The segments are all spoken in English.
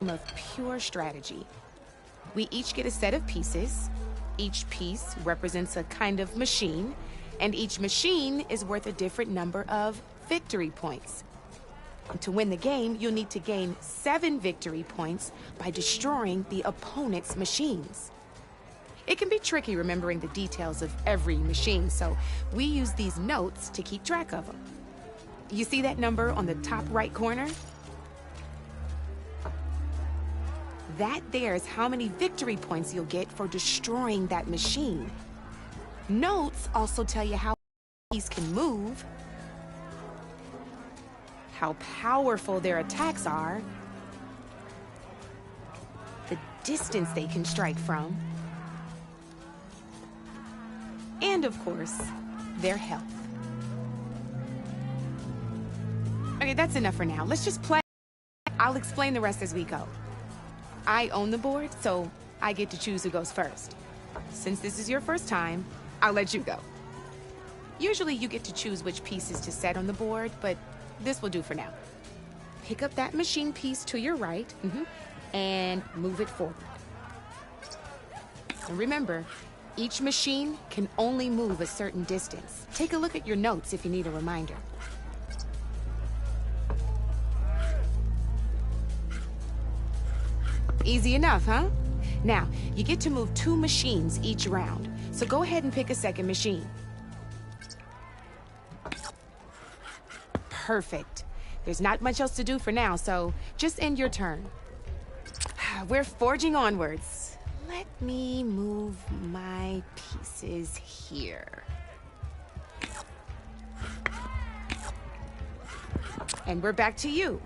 of pure strategy. We each get a set of pieces. Each piece represents a kind of machine, and each machine is worth a different number of victory points. And to win the game, you'll need to gain 7 victory points by destroying the opponent's machines. It can be tricky remembering the details of every machine, so we use these notes to keep track of them. You see that number on the top right corner? That there is how many victory points you'll get for destroying that machine. Notes also tell you how these can move, how powerful their attacks are, the distance they can strike from, and of course, their health. Okay, that's enough for now. Let's just play. I'll explain the rest as we go. I own the board, so I get to choose who goes first. Since this is your first time, I'll let you go. Usually you get to choose which pieces to set on the board, but this will do for now. Pick up that machine piece to your right, and move it forward. And remember, each machine can only move a certain distance. Take a look at your notes if you need a reminder. Easy enough, huh? Now, you get to move 2 machines each round, so go ahead and pick a second machine. Perfect. There's not much else to do for now, so just end your turn. We're forging onwards. Let me move my pieces here. And we're back to you.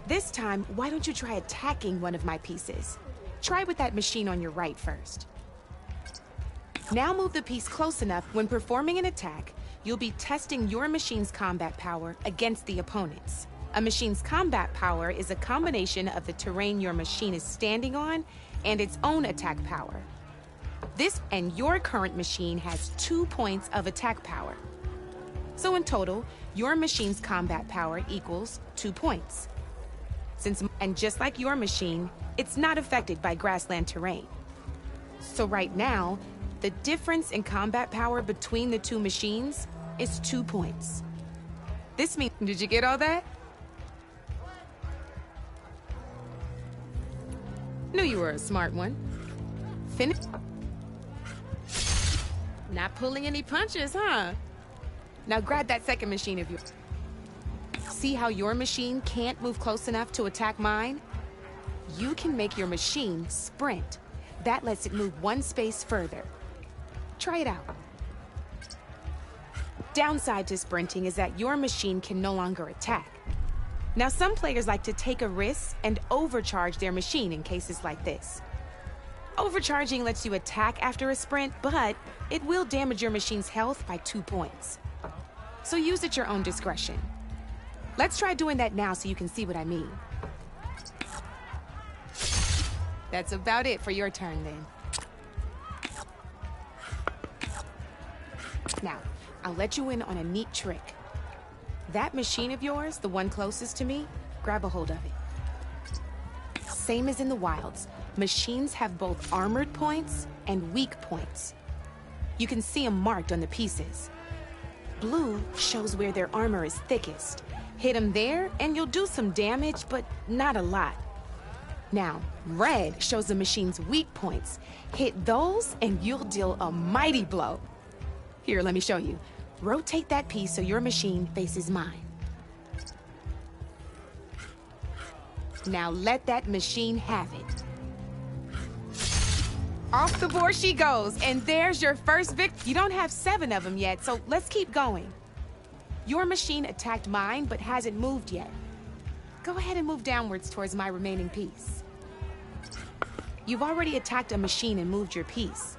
This time, why don't you try attacking one of my pieces? Try with that machine on your right first. Now move the piece close enough. When performing an attack, you'll be testing your machine's combat power against the opponent's. A machine's combat power is a combination of the terrain your machine is standing on and its own attack power. This and your current machine has 2 points of attack power. So in total, your machine's combat power equals 2 points. And just like your machine, it's not affected by grassland terrain. So right now, the difference in combat power between the 2 machines is 2 points. This means, did you get all that? Knew you were a smart one. Finish. Not pulling any punches, huh? Now grab that second machine of yours. See how your machine can't move close enough to attack mine? You can make your machine sprint. That lets it move 1 space further. Try it out. Downside to sprinting is that your machine can no longer attack. Now, some players like to take a risk and overcharge their machine in cases like this. Overcharging lets you attack after a sprint, but it will damage your machine's health by 2 points. So use at your own discretion. Let's try doing that now so you can see what I mean. That's about it for your turn, then. Now, I'll let you in on a neat trick. That machine of yours, the one closest to me, grab a hold of it. Same as in the wilds, machines have both armored points and weak points. You can see them marked on the pieces. Blue shows where their armor is thickest. Hit them there, and you'll do some damage, but not a lot. Now, red shows the machine's weak points. Hit those, and you'll deal a mighty blow. Here, let me show you. Rotate that piece so your machine faces mine. Now let that machine have it. Off the board she goes, and there's your first victory. You don't have 7 of them yet, so let's keep going. Your machine attacked mine, but hasn't moved yet. Go ahead and move downwards towards my remaining piece. You've already attacked a machine and moved your piece.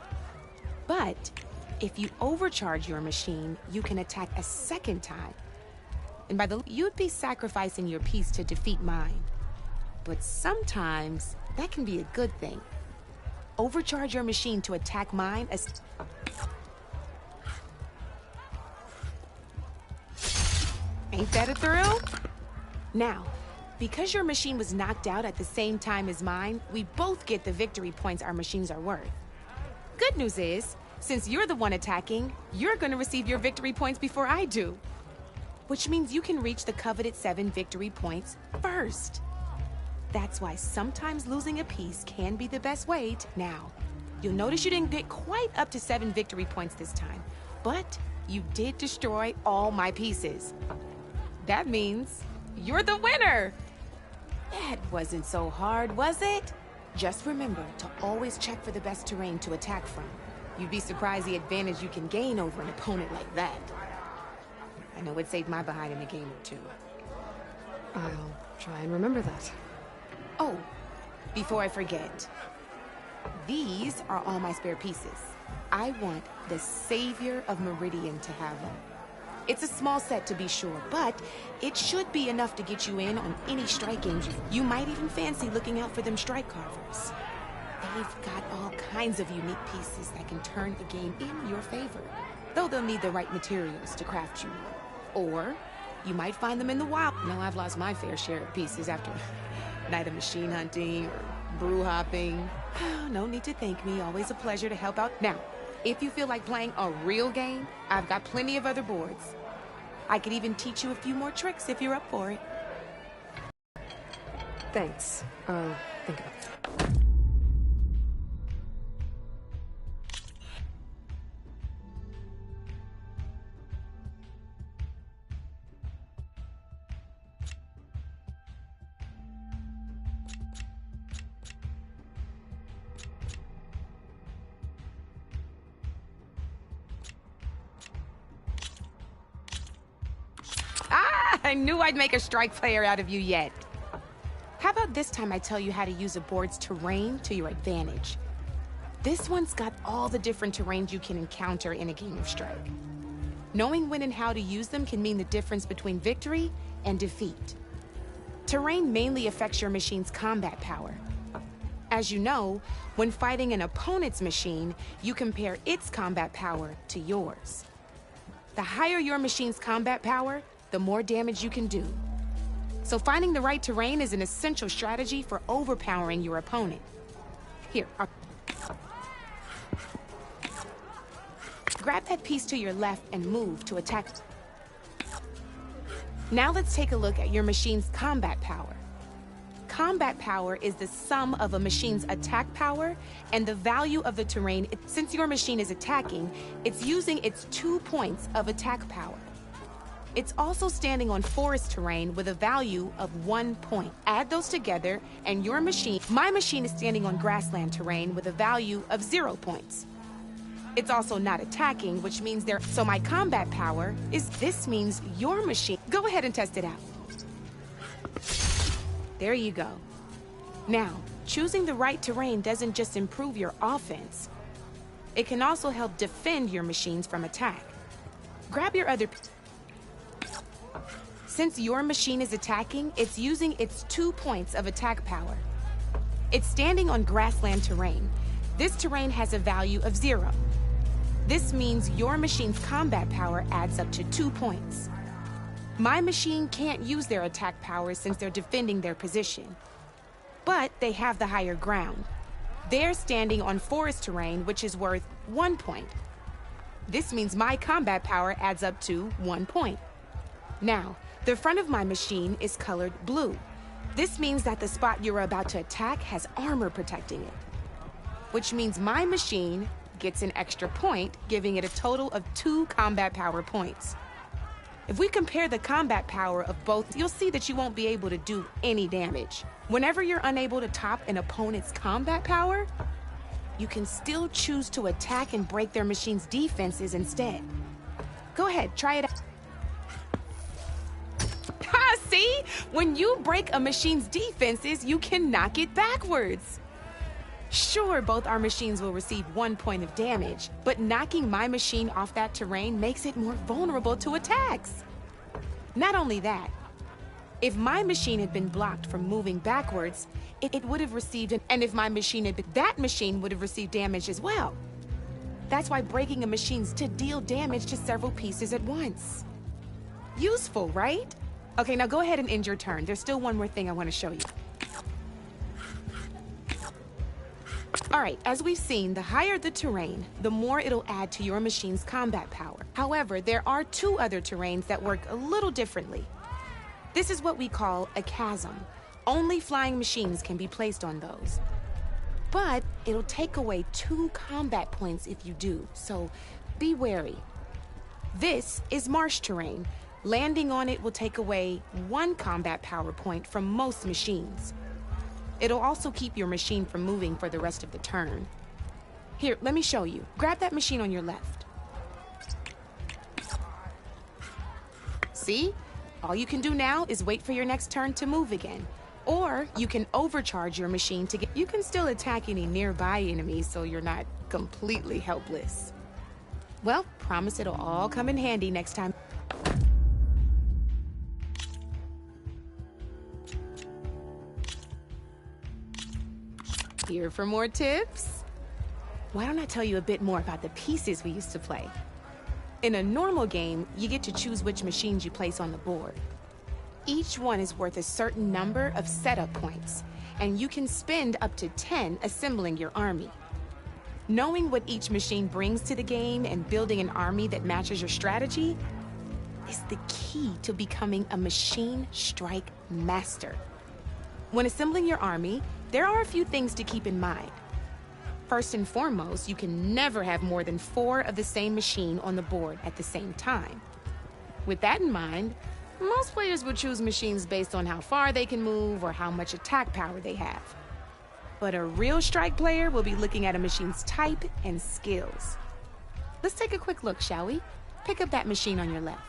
But if you overcharge your machine, you can attack a second time. And you'd be sacrificing your piece to defeat mine. But sometimes that can be a good thing. Overcharge your machine to attack mine as... Ain't that a thrill? Now, Because your machine was knocked out at the same time as mine, we both get the victory points our machines are worth. Good news is, since you're the one attacking, you're gonna receive your victory points before I do. Which means you can reach the coveted 7 victory points first. That's why sometimes losing a piece can be the best way to... Now, you'll notice you didn't get quite up to 7 victory points this time, but you did destroy all my pieces. That means you're the winner! That wasn't so hard, was it? Just remember to always check for the best terrain to attack from. You'd be surprised the advantage you can gain over an opponent like that. I know it saved my behind in a game or two. I'll try and remember that. Oh, before I forget, these are all my spare pieces. I want the Savior of Meridian to have them. It's a small set to be sure, but it should be enough to get you in on any strike games. You might even fancy looking out for them strike carvers. They've got all kinds of unique pieces that can turn a game in your favor, though they'll need the right materials to craft you. Or you might find them in the wild. No, I've lost my fair share of pieces after a night of machine hunting or brew hopping. No need to thank me, always a pleasure to help out. Now, if you feel like playing a real game, I've got plenty of other boards. I could even teach you a few more tricks if you're up for it. Thanks. I'll think about it. I knew I'd make a strike player out of you yet. How about this time I tell you how to use a board's terrain to your advantage? This one's got all the different terrains you can encounter in a game of Strike. Knowing when and how to use them can mean the difference between victory and defeat. Terrain mainly affects your machine's combat power. As you know, when fighting an opponent's machine, you compare its combat power to yours. The higher your machine's combat power, the more damage you can do. So finding the right terrain is an essential strategy for overpowering your opponent. Here, grab that piece to your left and move to attack. Now let's take a look at your machine's combat power. Combat power is the sum of a machine's attack power and the value of the terrain. Since your machine is attacking, it's using its 2 points of attack power. It's also standing on forest terrain with a value of 1 point. Add those together and my machine is standing on grassland terrain with a value of 0 points. It's also not attacking, which means so my combat power is, this means your machine. Go ahead and test it out. There you go. Now, choosing the right terrain doesn't just improve your offense. It can also help defend your machines from attack. Grab your other... Since your machine is attacking, it's using its 2 points of attack power. It's standing on grassland terrain. This terrain has a value of 0. This means your machine's combat power adds up to 2 points. My machine can't use their attack power since they're defending their position. But they have the higher ground. They're standing on forest terrain, which is worth 1 point. This means my combat power adds up to 1 point. Now, the front of my machine is colored blue. This means that the spot you're about to attack has armor protecting it, which means my machine gets an extra point, giving it a total of 2 combat power points. If we compare the combat power of both, you'll see that you won't be able to do any damage. Whenever you're unable to top an opponent's combat power, you can still choose to attack and break their machine's defenses instead. Go ahead, try it out. See? When you break a machine's defenses, you can knock it backwards. Sure, both our machines will receive 1 point of damage, but knocking my machine off that terrain makes it more vulnerable to attacks. Not only that, if my machine had been blocked from moving backwards, it would have received and if my machine had been, that machine would have received damage as well. That's why breaking a machine's to deal damage to several pieces at once. Useful, right? Okay, now go ahead and end your turn. There's still one more thing I want to show you. All right, as we've seen, the higher the terrain, the more it'll add to your machine's combat power. However, there are two other terrains that work a little differently. This is what we call a chasm. Only flying machines can be placed on those. But it'll take away 2 combat points if you do, so be wary. This is marsh terrain. Landing on it will take away 1 combat power point from most machines. It'll also keep your machine from moving for the rest of the turn. Here, let me show you. Grab that machine on your left. See? All you can do now is wait for your next turn to move again. Or you can overcharge your machine to get... You can still attack any nearby enemies so you're not completely helpless. Well, promise it'll all come in handy next time. Here for more tips? Why don't I tell you a bit more about the pieces we used to play? In a normal game, you get to choose which machines you place on the board. Each one is worth a certain number of setup points, and you can spend up to 10 assembling your army. Knowing what each machine brings to the game and building an army that matches your strategy is the key to becoming a machine strike master. When assembling your army, there are a few things to keep in mind. First and foremost, you can never have more than 4 of the same machine on the board at the same time. With that in mind, most players would choose machines based on how far they can move or how much attack power they have. But a real strike player will be looking at a machine's type and skills. Let's take a quick look, shall we? Pick up that machine on your left.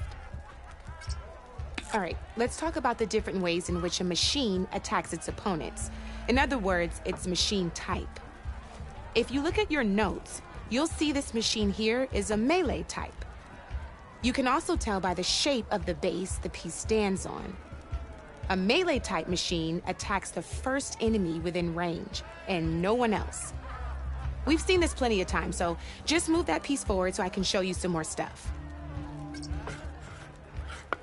All right, let's talk about the different ways in which a machine attacks its opponents. In other words, its machine type. If you look at your notes, you'll see this machine here is a melee type. You can also tell by the shape of the base the piece stands on. A melee type machine attacks the first enemy within range, and no one else. We've seen this plenty of times, so just move that piece forward so I can show you some more stuff.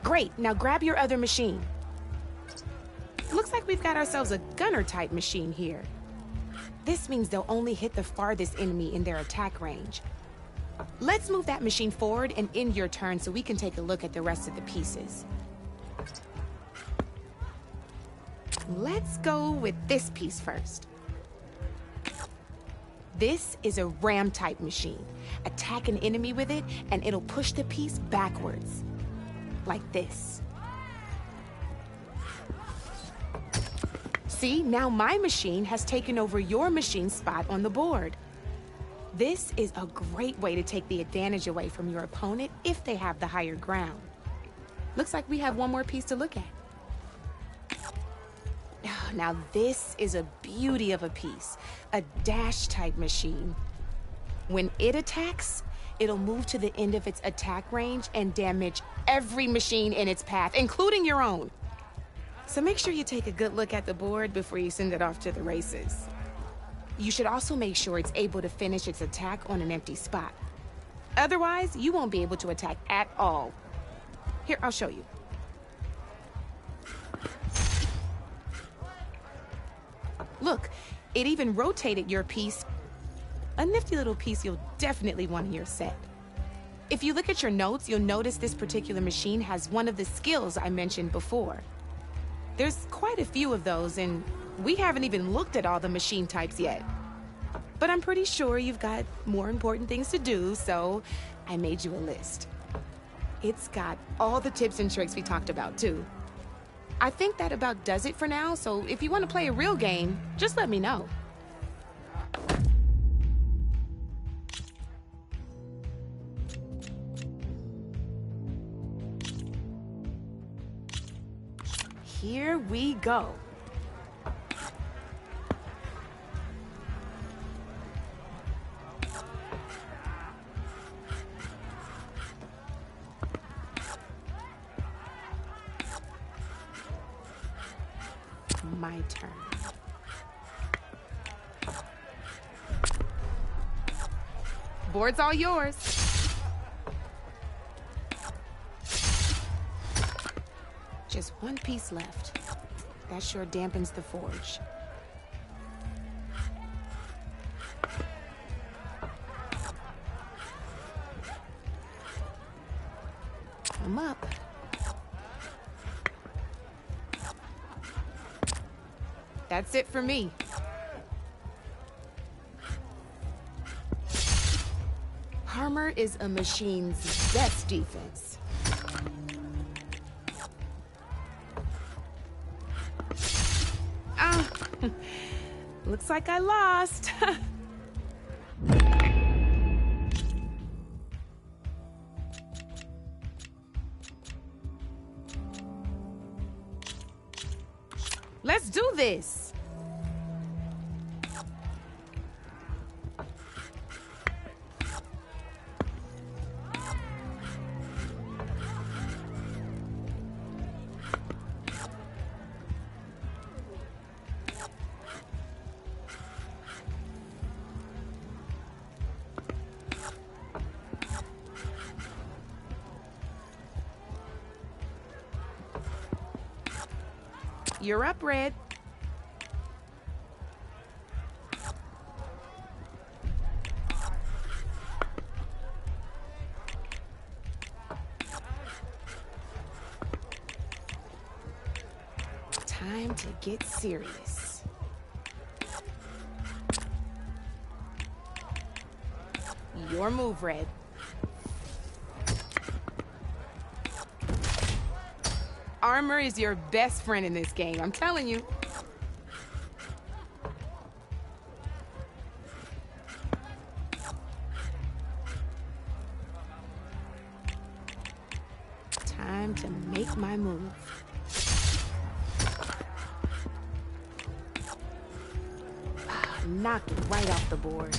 Great, now grab your other machine. Looks like we've got ourselves a gunner type machine here. This means they'll only hit the farthest enemy in their attack range. Let's move that machine forward and end your turn so we can take a look at the rest of the pieces. Let's go with this piece first. This is a ram type machine. Attack an enemy with it and it'll push the piece backwards. Like this. See, now my machine has taken over your machine's spot on the board. This is a great way to take the advantage away from your opponent if they have the higher ground. Looks like we have one more piece to look at. Now this is a beauty of a piece, a dash type machine. When it attacks, it'll move to the end of its attack range and damage every machine in its path, including your own. So make sure you take a good look at the board before you send it off to the races. You should also make sure it's able to finish its attack on an empty spot. Otherwise, you won't be able to attack at all. Here, I'll show you. Look, it even rotated your piece. A nifty little piece you'll definitely want in your set. If you look at your notes, you'll notice this particular machine has one of the skills I mentioned before. There's quite a few of those, and we haven't even looked at all the machine types yet. But I'm pretty sure you've got more important things to do, so I made you a list. It's got all the tips and tricks we talked about, too. I think that about does it for now, so if you want to play a real game, just let me know. Here we go. My turn. Board's all yours. Just One piece left. That sure dampens the forge. I'm up. That's it for me. Armor is a machine's best defense. Ah, looks like I lost. Let's do this. You're up, Red. Time to get serious. Your move, Red. Armor is your best friend in this game, I'm telling you. Time to make my move. Knocked right off the board.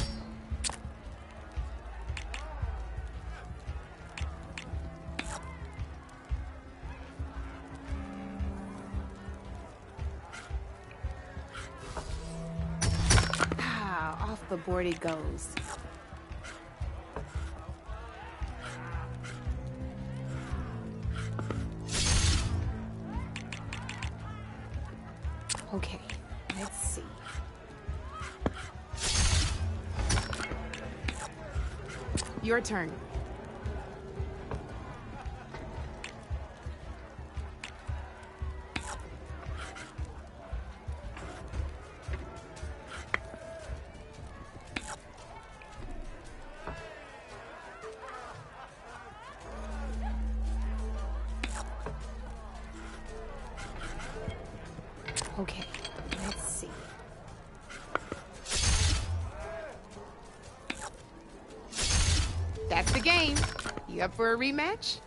Off the board it goes. Okay, let's see. Your turn. Okay, let's see. That's the game. You up for a rematch?